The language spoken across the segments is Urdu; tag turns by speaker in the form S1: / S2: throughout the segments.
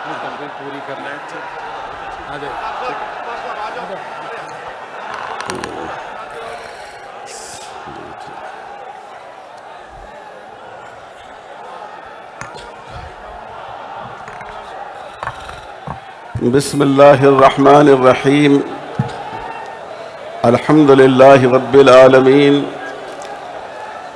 S1: پوری کرنا ہے.
S2: بسم اللہ الرحمن الرحیم. الحمد للہ رب العالمین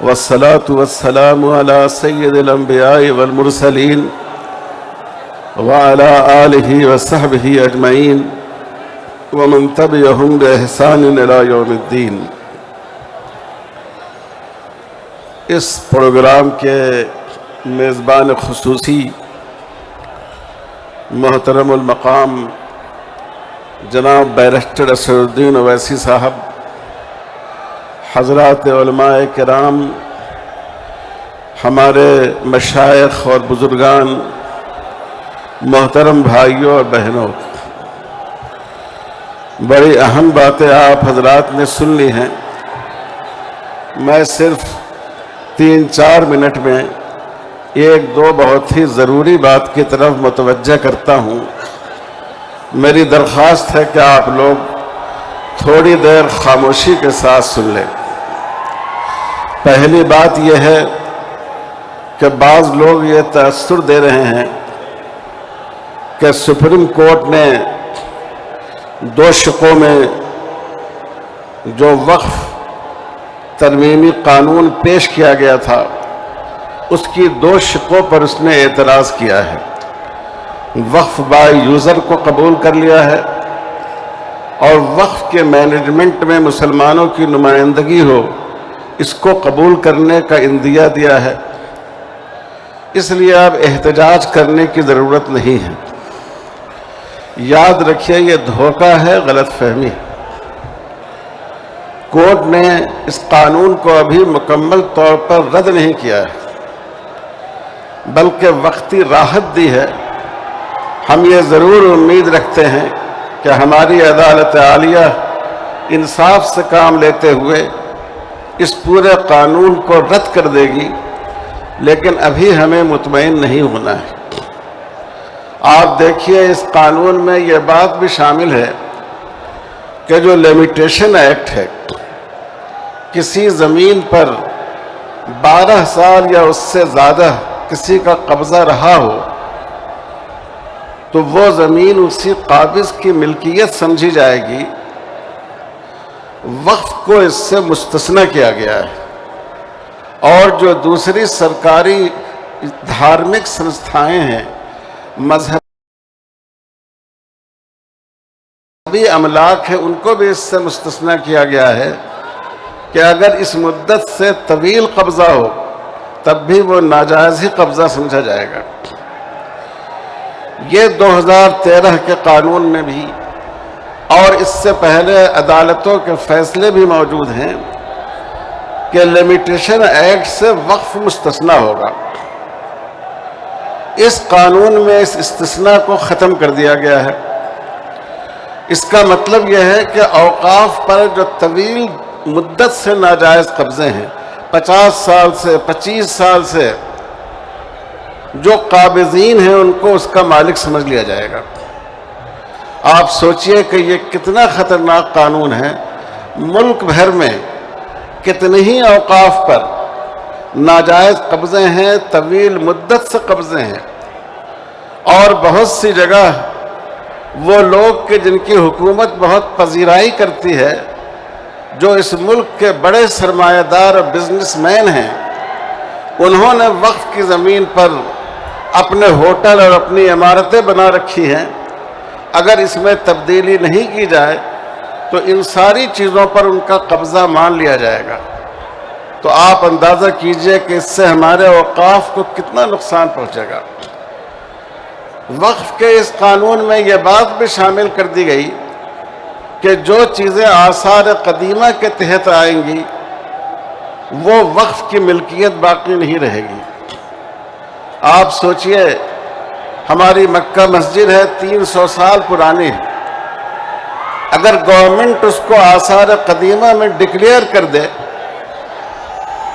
S2: والصلاة والسلام على سید الانبیاء والمرسلین وعلى آلہ وصحبہ اجمعین ومن تبعہم بإحسان الى یوم الدین. اس پروگرام کے میزبان خصوصی محترم المقام جناب بیرسٹر اسد الدین اویسی صاحب، حضرات علماء کرام، ہمارے مشائخ اور بزرگان، محترم بھائیوں اور بہنوں، بڑی اہم باتیں آپ حضرات نے سن لی ہیں. میں صرف 3-4 منٹ میں ایک دو بہت ہی ضروری بات کی طرف متوجہ کرتا ہوں. میری درخواست ہے کہ آپ لوگ تھوڑی دیر خاموشی کے ساتھ سن لیں. پہلی بات یہ ہے کہ بعض لوگ یہ تاثر دے رہے ہیں کہ سپریم کورٹ نے 2 شقوں میں جو وقف ترمیمی قانون پیش کیا گیا تھا اس کی 2 شقوں پر اس نے اعتراض کیا ہے. وقف بائی یوزر کو قبول کر لیا ہے اور وقف کے مینجمنٹ میں مسلمانوں کی نمائندگی ہو اس کو قبول کرنے کا اندیہ دیا ہے. اس لیے اب احتجاج کرنے کی ضرورت نہیں ہے. یاد رکھیے یہ دھوکہ ہے، غلط فہمی. کورٹ نے اس قانون کو ابھی مکمل طور پر رد نہیں کیا ہے بلکہ وقتی راحت دی ہے. ہم یہ ضرور امید رکھتے ہیں کہ ہماری عدالت عالیہ انصاف سے کام لیتے ہوئے اس پورے قانون کو رد کر دے گی، لیکن ابھی ہمیں مطمئن نہیں ہونا ہے. آپ دیکھیے اس قانون میں یہ بات بھی شامل ہے کہ جو لمیٹیشن ایکٹ ہے، کسی زمین پر 12 سال یا اس سے زیادہ کسی کا قبضہ رہا ہو تو وہ زمین اسی قابض کی ملکیت سمجھی جائے گی. وقف کو اس سے مستثنی کیا گیا ہے. اور جو دوسری سرکاری دھارمک سنستھائیں ہیں، مذہبی املاک ہیں، ان کو بھی اس سے مستثنی کیا گیا ہے کہ اگر اس مدت سے طویل قبضہ ہو تب بھی وہ ناجائز ہی قبضہ سمجھا جائے گا. یہ 2013 کے قانون میں بھی اور اس سے پہلے عدالتوں کے فیصلے بھی موجود ہیں کہ لمیٹیشن ایکٹ سے وقف مستثنی ہوگا. اس قانون میں اس استثناء کو ختم کر دیا گیا ہے. اس کا مطلب یہ ہے کہ اوقاف پر جو طویل مدت سے ناجائز قبضے ہیں، 50 سال سے 25 سال سے، جو قابضین ہیں ان کو اس کا مالک سمجھ لیا جائے گا. آپ سوچئے کہ یہ کتنا خطرناک قانون ہے. ملک بھر میں کتنے ہی اوقاف پر ناجائز قبضے ہیں، طویل مدت سے قبضے ہیں، اور بہت سی جگہ وہ لوگ کہ جن کی حکومت بہت پذیرائی کرتی ہے، جو اس ملک کے بڑے سرمایہ دار اور بزنس مین ہیں، انہوں نے وقف کی زمین پر اپنے ہوٹل اور اپنی عمارتیں بنا رکھی ہیں. اگر اس میں تبدیلی نہیں کی جائے تو ان ساری چیزوں پر ان کا قبضہ مان لیا جائے گا. تو آپ اندازہ کیجئے کہ اس سے ہمارے اوقاف کو کتنا نقصان پہنچے گا. وقف کے اس قانون میں یہ بات بھی شامل کر دی گئی کہ جو چیزیں آثار قدیمہ کے تحت آئیں گی وہ وقف کی ملکیت باقی نہیں رہے گی. آپ سوچئے ہماری مکہ مسجد ہے، 300 سال پرانی ہے. اگر گورنمنٹ اس کو آثار قدیمہ میں ڈکلیئر کر دے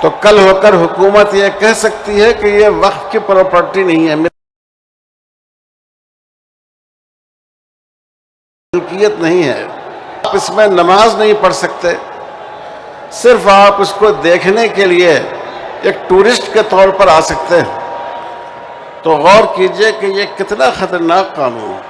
S2: تو کل ہو کر حکومت یہ کہہ سکتی ہے کہ یہ وقف کی پراپرٹی نہیں ہے. ملکیت نہیں ہے، آپ اس میں نماز نہیں پڑھ سکتے، صرف آپ اس کو دیکھنے کے لیے ایک ٹورسٹ کے طور پر آ سکتے ہیں۔ تو غور کیجئے کہ یہ کتنا خطرناک قانون ہے۔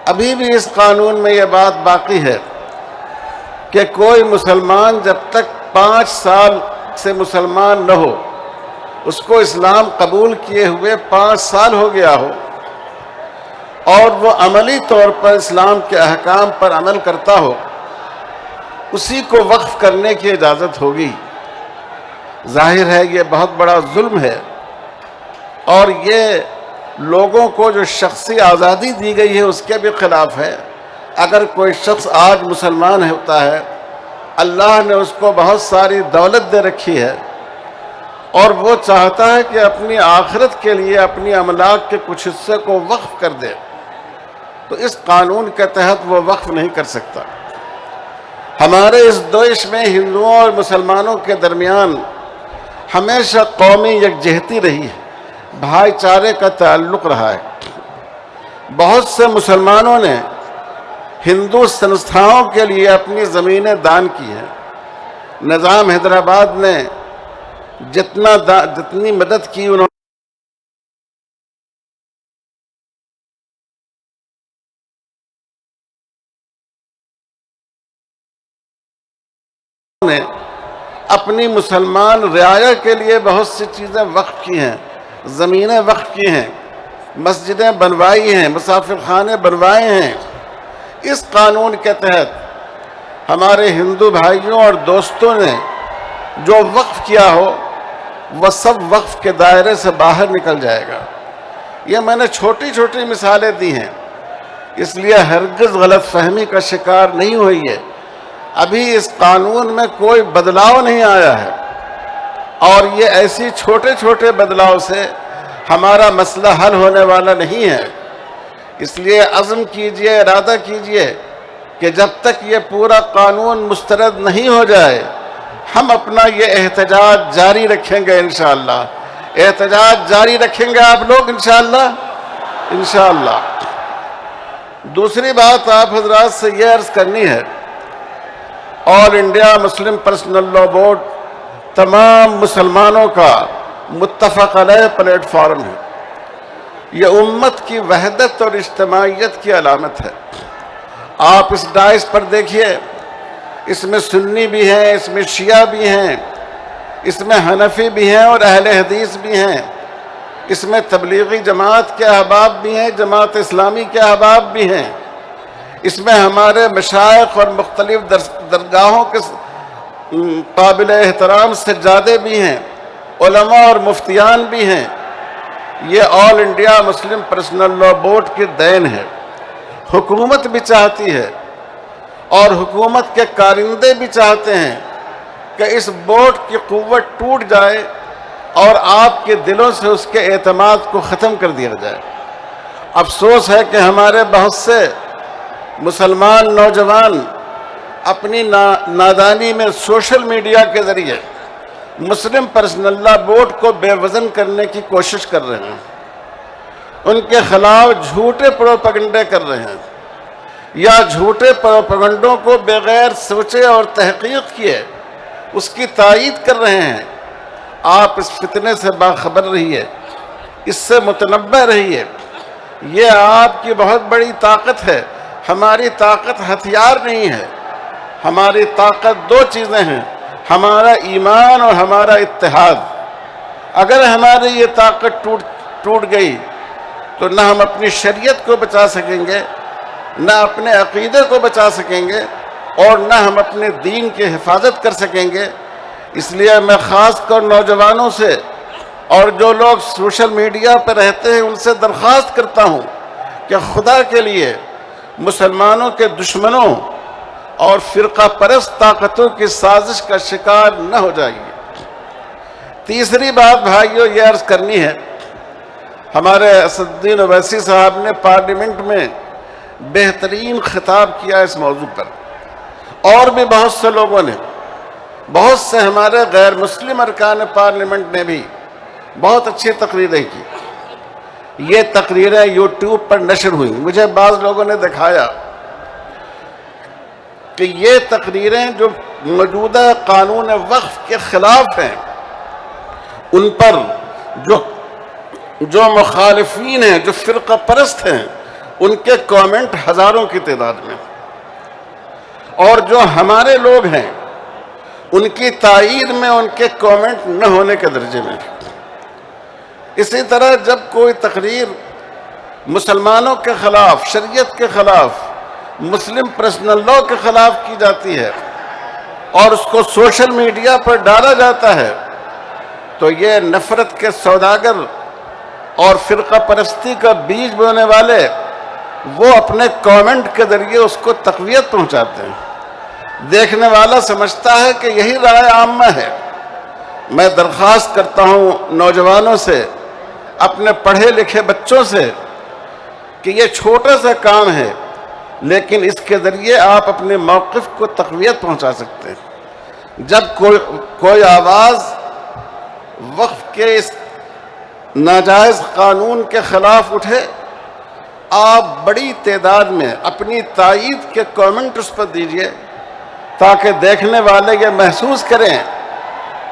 S2: ابھی بھی اس قانون میں یہ بات باقی ہے کہ کوئی مسلمان جب تک 5 سال سے مسلمان نہ ہو، اس کو اسلام قبول کیے ہوئے 5 سال ہو گیا ہو اور وہ عملی طور پر اسلام کے احکام پر عمل کرتا ہو، اسی کو وقف کرنے کی اجازت ہوگی۔ ظاہر ہے یہ بہت بڑا ظلم ہے، اور یہ لوگوں کو جو شخصی آزادی دی گئی ہے اس کے بھی خلاف ہے۔ اگر کوئی شخص آج مسلمان ہوتا ہے، اللہ نے اس کو بہت ساری دولت دے رکھی ہے، اور وہ چاہتا ہے کہ اپنی آخرت کے لیے اپنی املاک کے کچھ حصے کو وقف کر دے، تو اس قانون کے تحت وہ وقف نہیں کر سکتا۔ ہمارے اس دیش میں ہندوؤں اور مسلمانوں کے درمیان ہمیشہ قومی یکجہتی رہی ہے، بھائی چارے کا تعلق رہا ہے۔ بہت سے مسلمانوں نے ہندو سنستھاؤں کے لیے اپنی زمینیں دان کی ہیں۔ نظام حیدرآباد نے جتنی مدد کی انہوں نے اپنی مسلمان رعایا کے لیے بہت سی چیزیں وقف کی ہیں، زمینیں وقف کی ہیں، مسجدیں بنوائی ہیں، مسافر خانے بنوائے ہیں۔ اس قانون کے تحت ہمارے ہندو بھائیوں اور دوستوں نے جو وقف کیا ہو وہ سب وقف کے دائرے سے باہر نکل جائے گا۔ یہ میں نے چھوٹی چھوٹی مثالیں دی ہیں، اس لیے ہرگز غلط فہمی کا شکار نہیں ہوئی ہے۔ ابھی اس قانون میں کوئی بدلاؤ نہیں آیا ہے، اور یہ ایسی چھوٹے چھوٹے بدلاؤ سے ہمارا مسئلہ حل ہونے والا نہیں ہے۔ اس لیے عزم کیجئے، ارادہ کیجئے کہ جب تک یہ پورا قانون مسترد نہیں ہو جائے ہم اپنا یہ احتجاج جاری رکھیں گے انشاءاللہ۔ احتجاج جاری رکھیں گے آپ لوگ انشاءاللہ انشاءاللہ۔ دوسری بات آپ حضرات سے یہ عرض کرنی ہے، آل انڈیا مسلم پرسنل لا بورڈ تمام مسلمانوں کا متفق علیہ پلیٹ فارم ہے۔ یہ امت کی وحدت اور اجتماعیت کی علامت ہے۔ آپ اس ڈائس پر دیکھیے، اس میں سنی بھی ہیں، اس میں شیعہ بھی ہیں، اس میں حنفی بھی ہیں اور اہل حدیث بھی ہیں، اس میں تبلیغی جماعت کے احباب بھی ہیں، جماعت اسلامی کے احباب بھی ہیں، اس میں ہمارے مشائخ اور مختلف درگاہوں کے قابل احترام سجادے بھی ہیں، علماء اور مفتیان بھی ہیں۔ یہ آل انڈیا مسلم پرسنل لا بورڈ کی دین ہے۔ حکومت بھی چاہتی ہے اور حکومت کے کارندے بھی چاہتے ہیں کہ اس بورڈ کی قوت ٹوٹ جائے اور آپ کے دلوں سے اس کے اعتماد کو ختم کر دیا جائے۔ افسوس ہے کہ ہمارے بہت سے مسلمان نوجوان اپنی نادانی میں سوشل میڈیا کے ذریعے مسلم پرسنل لا بورڈ کو بے وزن کرنے کی کوشش کر رہے ہیں، ان کے خلاف جھوٹے پروپیگنڈے کر رہے ہیں، یا جھوٹے پروپیگنڈوں کو بغیر سوچے اور تحقیق کیے اس کی تائید کر رہے ہیں۔ آپ اس فتنے سے باخبر رہیے، اس سے متنبہ رہیے۔ یہ آپ کی بہت بڑی طاقت ہے۔ ہماری طاقت ہتھیار نہیں ہے، ہماری طاقت 2 چیزیں ہیں، ہمارا ایمان اور ہمارا اتحاد۔ اگر ہماری یہ طاقت ٹوٹ گئی تو نہ ہم اپنی شریعت کو بچا سکیں گے، نہ اپنے عقیدے کو بچا سکیں گے، اور نہ ہم اپنے دین کی حفاظت کر سکیں گے۔ اس لیے میں خاص کر نوجوانوں سے اور جو لوگ سوشل میڈیا پر رہتے ہیں ان سے درخواست کرتا ہوں کہ خدا کے لیے مسلمانوں کے دشمنوں اور فرقہ پرست طاقتوں کی سازش کا شکار نہ ہو جائیے۔ تیسری بات بھائیو یہ عرض کرنی ہے، ہمارے اسد الدین اویسی صاحب نے پارلیمنٹ میں بہترین خطاب کیا اس موضوع پر، اور بھی بہت سے لوگوں نے، بہت سے ہمارے غیر مسلم ارکان پارلیمنٹ نے بھی بہت اچھی تقریریں کی۔ یہ تقریریں یوٹیوب پر نشر ہوئیں. مجھے بعض لوگوں نے دکھایا کہ یہ تقریریں جو موجودہ قانون وقف کے خلاف ہیں، ان پر جو مخالفین ہیں، جو فرقہ پرست ہیں، ان کے کامنٹ ہزاروں کی تعداد میں، اور جو ہمارے لوگ ہیں ان کی تائید میں ان کے کامنٹ نہ ہونے کے درجے میں. اسی طرح جب کوئی تقریر مسلمانوں کے خلاف، شریعت کے خلاف، مسلم پرسنل لاء کے خلاف کی جاتی ہے اور اس کو سوشل میڈیا پر ڈالا جاتا ہے، تو یہ نفرت کے سوداگر اور فرقہ پرستی کا بیج بونے والے وہ اپنے کامنٹ کے ذریعے اس کو تقویت پہنچاتے ہیں. دیکھنے والا سمجھتا ہے کہ یہی رائے عامہ ہے. میں درخواست کرتا ہوں نوجوانوں سے، اپنے پڑھے لکھے بچوں سے، کہ یہ چھوٹا سا کام ہے لیکن اس کے ذریعے آپ اپنے موقف کو تقویت پہنچا سکتے ہیں. جب کوئی آواز وقف کے اس ناجائز قانون کے خلاف اٹھے، آپ بڑی تعداد میں اپنی تائید کے کامنٹ اس پر دیجئے تاکہ دیکھنے والے یہ محسوس کریں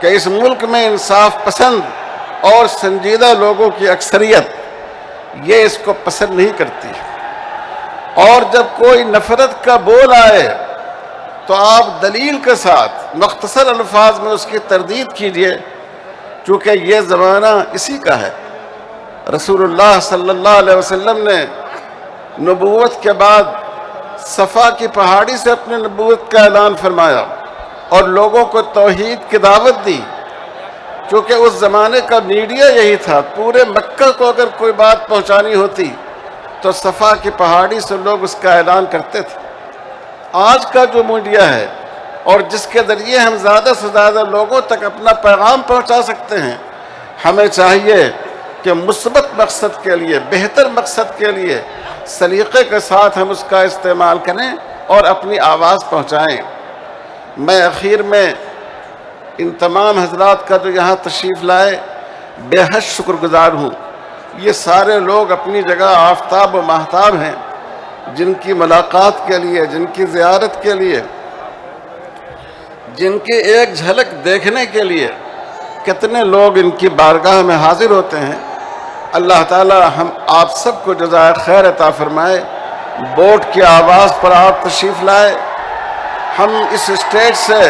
S2: کہ اس ملک میں انصاف پسند اور سنجیدہ لوگوں کی اکثریت یہ اس کو پسند نہیں کرتی. اور جب کوئی نفرت کا بول آئے تو آپ دلیل کے ساتھ مختصر الفاظ میں اس کی تردید کیجئے، چونکہ یہ زمانہ اسی کا ہے. رسول اللہ صلی اللہ علیہ وسلم نے نبوت کے بعد صفا کی پہاڑی سے اپنے نبوت کا اعلان فرمایا اور لوگوں کو توحید کی دعوت دی. چونکہ اس زمانے کا میڈیا یہی تھا، پورے مکہ کو اگر کوئی بات پہنچانی ہوتی تو صفا کی پہاڑی سے لوگ اس کا اعلان کرتے تھے. آج کا جو میڈیا ہے اور جس کے ذریعے ہم زیادہ سے زیادہ لوگوں تک اپنا پیغام پہنچا سکتے ہیں، ہمیں چاہیے کہ مثبت مقصد کے لیے، بہتر مقصد کے لیے سلیقے کے ساتھ ہم اس کا استعمال کریں اور اپنی آواز پہنچائیں. میں اخیر میں ان تمام حضرات کا جو یہاں تشریف لائے بے حد شکر گزار ہوں. یہ سارے لوگ اپنی جگہ آفتاب و ماہتاب ہیں، جن کی ملاقات کے لیے، جن کی زیارت کے لیے، جن کی ایک جھلک دیکھنے کے لیے کتنے لوگ ان کی بارگاہ میں حاضر ہوتے ہیں. اللہ تعالی ہم آپ سب کو جزائے خیر عطا فرمائے. ووٹ کی آواز پر آپ تشریف لائے. ہم اس اسٹیج سے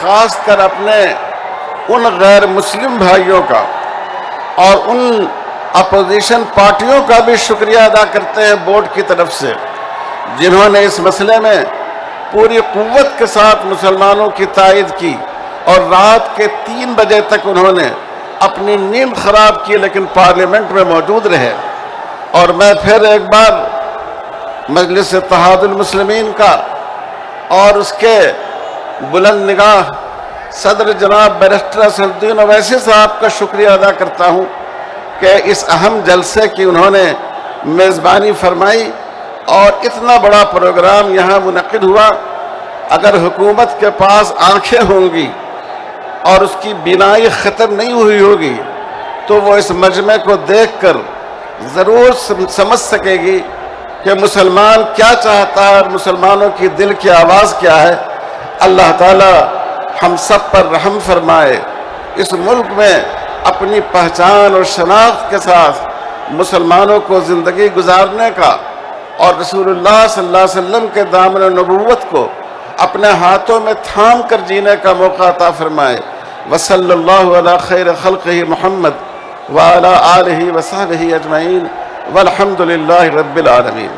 S2: خاص کر اپنے ان غیر مسلم بھائیوں کا اور ان اپوزیشن پارٹیوں کا بھی شکریہ ادا کرتے ہیں بورڈ کی طرف سے، جنہوں نے اس مسئلے میں پوری قوت کے ساتھ مسلمانوں کی تائید کی اور رات کے 3 بجے تک انہوں نے اپنی نیند خراب کی لیکن پارلیمنٹ میں موجود رہے. اور میں پھر ایک بار مجلس اتحاد المسلمین کا اور اس کے بلند نگاہ صدر جناب بیرسٹر اسدالدین اویسی صاحب کا شکریہ ادا کرتا ہوں کہ اس اہم جلسے کی انہوں نے میزبانی فرمائی اور اتنا بڑا پروگرام یہاں منعقد ہوا. اگر حکومت کے پاس آنکھیں ہوں گی اور اس کی بینائی ختم نہیں ہوئی ہوگی تو وہ اس مجمع کو دیکھ کر ضرور سمجھ سکے گی کہ مسلمان کیا چاہتا ہے اور مسلمانوں کی دل کی آواز کیا ہے. اللہ تعالی ہم سب پر رحم فرمائے. اس ملک میں اپنی پہچان اور شناخت کے ساتھ مسلمانوں کو زندگی گزارنے کا اور رسول اللہ صلی اللہ علیہ وسلم کے دامن نبوت کو اپنے ہاتھوں میں تھام کر جینے کا موقع عطا فرمائے. وصلی اللہ علی خیر خلقہ محمد وعلی آلہ وصحبہ اجمعین والحمد للہ رب العالمین.